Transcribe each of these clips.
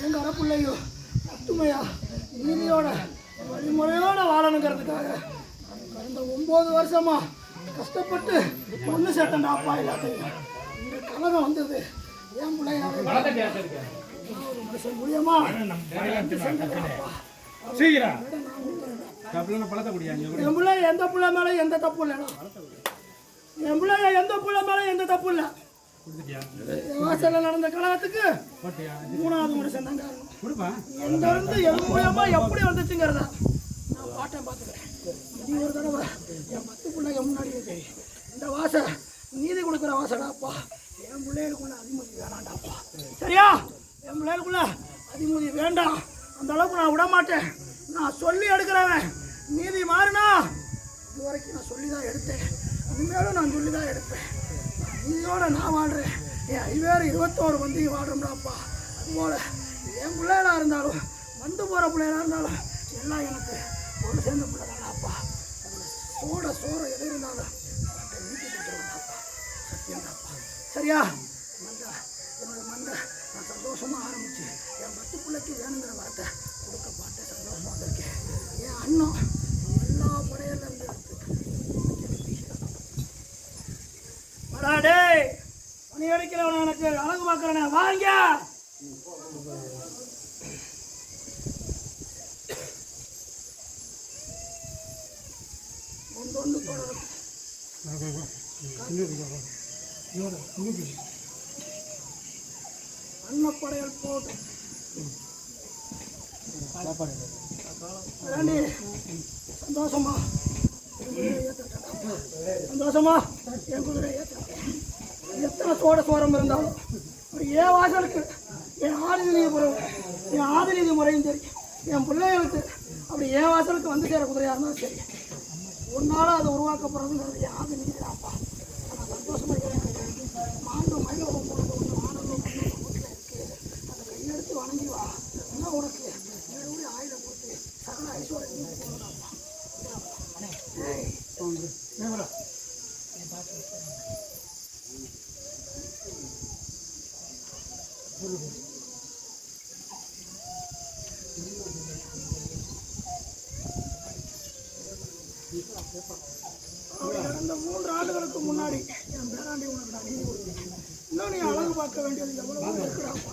எங்கர பிள்ளையோ ஒத்துமையா நீதியோட வழிமுறையோட வாழணுங்கிறதுக்காக கடந்த 9 வருஷமா கஷ்டப்பட்டு ஒன்று சேர்த்தண்டா அப்பா எல்லாத்தையும். இந்த கலகம் வந்தது என் பிள்ளையாவே ஒரு மனுஷன் மூலியமா என் பிள்ளை எந்த பிள்ளை மேல எந்த தப்பு இல்லைடா. என் பிள்ளை எந்த பிள்ளை மேல எந்த தப்பு இல்லை. வாசல்ல நடந்த கலகத்துக்கு 3வது மனுஷன் தான் காரணம். எங்க இருந்து எது மூலமா எப்படி வந்துச்சுங்கிறத நான் பாட்டேன் பார்த்துக்கிறேன். நீ ஒரு தடவை என் 10 பிள்ளைங்க முன்னாடி இருக்கு. இந்த வாசை நீதி கொடுக்குற வாசடாப்பா. என் பிள்ளைகளுக்குள்ள அதிமுதி வேணாண்டாப்பா. சரியா? என் பிள்ளைகளுக்குள்ள அதிமுதி வேண்டாம். அந்த அளவுக்கு நான் விட மாட்டேன். நான் சொல்லி எடுக்கிறவன். நீதி மாறினா இது வரைக்கும் நான் சொல்லி தான் எடுத்தேன். இனிமேலும் நான் சொல்லி தான் எடுப்பேன். நீதியோட நான் வாழ்கிறேன். என் ஐவேறு 21 வந்து வாழ்கிறோம்டாப்பா. அதுபோல் என் பிள்ளைகளாக இருந்தாலும் வந்து போகிற பிள்ளைகளாக இருந்தாலும் எல்லாம் எனக்கு ஒரு சேர்ந்த பிள்ளை தானாப்பா. அதில் சோற எது இருந்தாலும் நீட்டி கொடுத்துருவேன்டாப்பா. சத்தியம்டாப்பா. சரியா? மண்டை என்னோட மண்டை நான் சந்தோஷமாக ஆரம்பிச்சு என் 10 பிள்ளைக்கு வேணுங்கிற வார்த்தை கொடுக்க பாட்டேன். சந்தோஷமாக வந்திருக்கேன். என் அண்ணன் எல்லா படையிலேருந்து டே பணி அடிக்கிறவன் எனக்கு அழகு பார்க்கறேன். வாங்க அன்னப்படையல் போட்டு சந்தோஷமா சந்தோஷமா என் குதிரை ஏற்றுட்டேன். எத்தனை சோரம் இருந்தாலும் என் வாசலுக்கு என் ஆதிநீதி முறையும் சரி, என் பிள்ளைகளுக்கு அப்படி என் வாசலுக்கு வந்து சேர குதிரையாக இருந்தாலும் சரி, ஒன்னால அதை உருவாக்கப்படுறதுங்கிறது என் ஆதிநீதி தான்ப்பா. நான் சந்தோஷமா இருக்கிறேன். மாண்பு மயிலோகம் போனது ஒன்று ஆனந்தம் வீட்டில் இருக்கு. அதை கையெடுத்து வணங்கி வா. என்ன உனக்கு நேரடி ஆயுதம் போட்டு சகல ஐஸ்வர்யம் போனதாப்பா. கடந்த 3 ஆண்டுகளுக்கு முன்னாடி என் பேராண்டி உனக்கு நான் நீதி கொடுத்தேன். இன்னும் நீ அழகு பார்க்க வேண்டியது எவ்வளவு இருக்கிறாப்பா.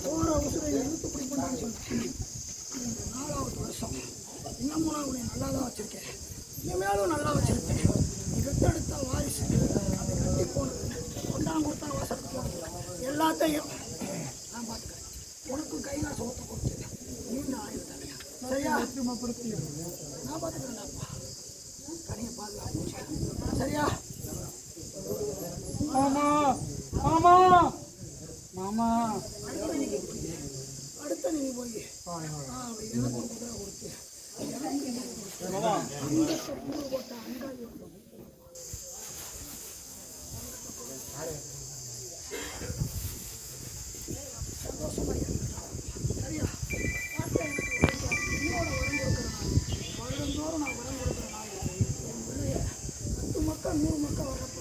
போகிற உசுரை இழுத்து பிடிப்பேன்னு சொல்லிட்டேன். இந்த 4வது வருஷம் இன்னமும் நான் உன்னை நல்லா தான் வச்சிருக்கேன். இனிமேலும் நல்லா வச்சிருக்கேன். நீ விட்டெடுத்த வாரிசு அதை கட்டி போனது கொண்டாங்குடுத்த வாசலுக்கு போனது எல்லாத்தையும் நான் பார்த்துக்கிறேன். உனக்கும் கையில் சோத்தை கொடுத்து நீண்ட ஆயுள் தடையா. சரியா? நான் பார்த்துக்கிறேன்டாப்பா. கனியை பாதுகாப்பு. சரியா? மாமா மாமா மாமா அடுத்த நீ போய் எனக்கு குதிரை கொடுத்து போட்ட அங்காளி சந்தோஷமா இருக்கட்டும். சரியா? என்னோட வரம் கொடுக்குறேன். வருடந்தோறும் நான் வரம் கொடுக்குறேன். என் பிள்ளைய 10 மக்கள் 100 மக்கள் வர்றப்ப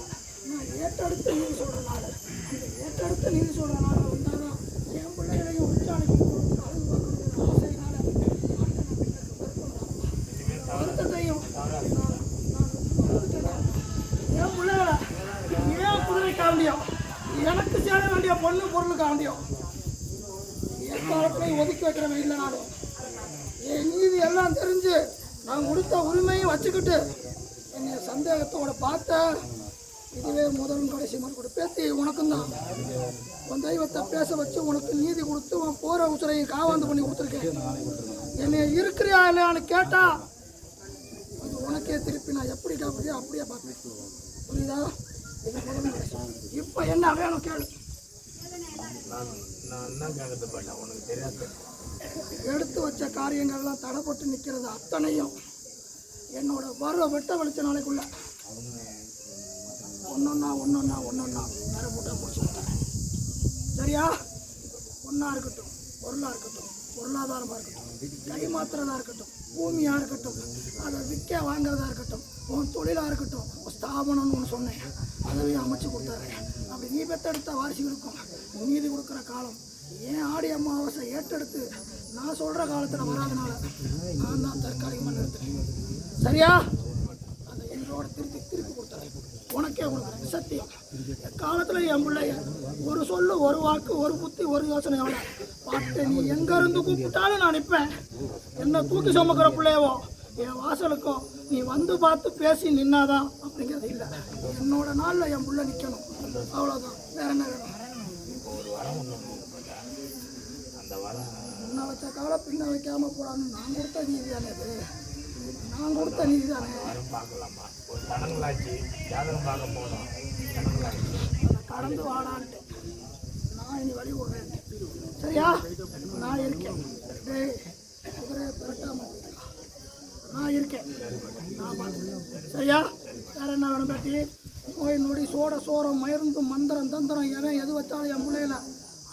நான் ஏற்றெடுத்து நீதி சொல்கிற நாள், அந்த ஏற்றெடுத்து நீதி சொல்கிற நாள் வந்தால் தான் என் பிள்ளைகளையும் உச்சாலைக்கு அழகு பார்க்கணுங்கிற ஆசையினால வருத்தத்தையும் என் பிள்ளைகளை ஏன் குதிரை காண்டியம், எனக்கு சேர வேண்டிய பொண்ணு பொருள் காண்டியம் எக்காலத்திலையும் ஒதுக்கி வைக்கிறவன் இல்லை. நானும் என் நீதி எல்லாம் தெரிஞ்சு நான் கொடுத்த உரிமையும் வச்சுக்கிட்டு என்னை சந்தேகத்தோட பார்த்த இதுவே முதல் கடைசி மறுபடி பேத்தி உனக்கும் தான். உன் தெய்வத்தை பேச வச்சு உனக்கு நீதி கொடுத்து உன் போகிற உசுரையும் காவாந்து பண்ணி கொடுத்துருக்கேன். என்னை இருக்கிறியா இல்லையான்னு கேட்டா அது உனக்கே திருப்பி நான் எப்படி காப்படியோ அப்படியே பார்ப்பேன். புரியுதா? இது முதல் கடைசி. இப்போ என்ன வேணும் கேளு. எடுத்து வச்ச காரியங்கள்லாம் தடைப்பட்டு நிற்கிறது அத்தனையும் என்னோட வெட்ட வெளிச்ச நாளைக்குள்ள ஒன்னொன்னா வேற போட்டா முடிச்சு விட்டேன். சரியா? ஒன்றா இருக்கட்டும், பொருளாக இருக்கட்டும், பொருளாதாரமாக இருக்கட்டும், கை மாத்துறதா இருக்கட்டும், பூமியாக இருக்கட்டும், அதை விற்க வாங்குறதா இருக்கட்டும், உன் தொழிலாக இருக்கட்டும், ஸ்தாபனம்னு ஒன்று சொன்னேன், அதவே அமைச்சு கொடுத்தாரு. அப்படி நீ பெத்தெடுத்த வாரிசுகளுக்கும் நீதி கொடுக்குற காலம் ஏன் ஆடி அமாவாசை ஏற்றெடுத்து நான் சொல்கிற காலத்தில் வராதனால நான் தான் தற்காலிகமாக நிறுத்துறேன். சரியா? அந்த எங்களோட திருப்பி கொடுத்துறேன். உனக்கே கொடுக்குறேன் சத்தியம். காலத்தில் என் பிள்ளைய ஒரு சொல்லு, ஒரு வாக்கு, ஒரு புத்தி, ஒரு யோசனையோட பாட்டு நீ எங்கேருந்து கூப்பிட்டாலும் நான் நிற்பேன். என்ன தூக்கி சுமக்கிற பிள்ளையவோ என் வாசலுக்கோ நீ வந்து பார்த்து பேசி நின்னாதான் அப்படிங்கிறது இல்லை. என்னோட நாளில் என் பிள்ளை நிற்கணும், அவ்வளோதான். வேற என்ன வேணும்? முன்ன வச்ச காலம் பின்ன வைக்காம போடான்னு நான் கொடுத்த நீதி தானே அது. நான் கொடுத்த நீதி தானே. கடந்து வாடான்ட்டு நான் இனி வழி விடுறேன். சரியா? நான் இருக்கேன். டேய் குதிரையை திரட்டாம நான் இருக்கேன். நான் பார்த்துக்கிறேன். சரியா? வேற என்ன வேணும் பேட்டி? நோய் நொடி சோட சோரம் மருந்து மந்திரம் தந்திரம் எவன் எது வச்சாலும் என் பிள்ளையில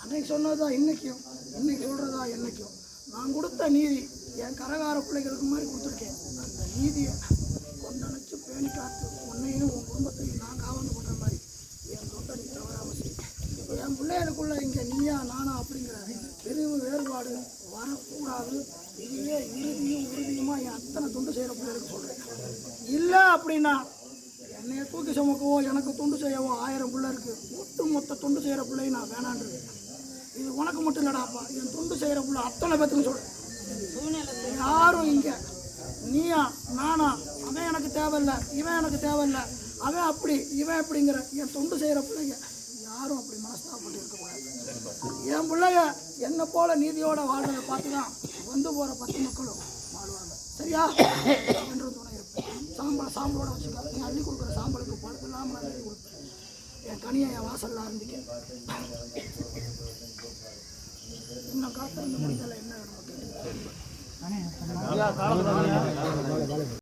அன்னைக்கு சொன்னதா இன்னைக்கும், இன்னைக்கு சொல்கிறதா என்னைக்கும். நான் கொடுத்த நீதி என் கரகார பிள்ளைகளுக்கு மாதிரி கொடுத்துருக்கேன். அந்த நீதியை கொண்டணைச்சு பேணி காத்து உன்னையும் உன் குடும்பத்தையும் நான் காவந்து பண்ணுற மாதிரி என் தொண்டை நீ தவறாமல் செய்யும். என் பிள்ளைகளுக்குள்ள இங்கே நீயா நானா அப்படிங்கிற பிரிவு வேறுபாடு வரக்கூடாது. இதுவே இறுதியும் உறுதியுமா என் அத்தனை தொண்டு செய்கிற பிள்ளைகளுக்கு சொல்கிறேன். இல்லை அப்படின்னா என்னைய தூக்கி சுமக்கவோ எனக்கு தொண்டு செய்யவோ 1000 பிள்ளை இருக்குது. மொத்த தொண்டு செய்கிற பிள்ளையை நான் வேணான்றது. இது உனக்கு மட்டும் இல்லடாப்பா, என் தொண்டு செய்கிற பிள்ளை அத்தனை பேத்துக்கு சொல்கிறேன். யாரும் இங்கே நீயா நானா அவன் எனக்கு தேவையில்லை, இவன் எனக்கு தேவையில்லை, அவன் அப்படி இவன் அப்படிங்கிற என் தொண்டு செய்கிற பிள்ளைங்க யாரும் அப்படி மனஸ்தாபப்பட்டு இருக்கக்கூடாது. என் பிள்ளைங்க என்னை போல நீதியோட வாழ்றதை பார்த்து தான் வந்து போகிற 10 மக்களும் வாழ்வாங்க. சரியா? என்றும் துணை இருப்பேன். சாம்பலோட வச்சுக்க. நீ அள்ளி கொடுக்குற சாம்பலுக்கு பழப்பு இல்லாமல் அள்ளி கொடுப்பேன். என் கனியை என் வாசலில் ஆரம்பிக்க இன்னும் காத்திருந்து முடிக்கல. என்ன வேணும்?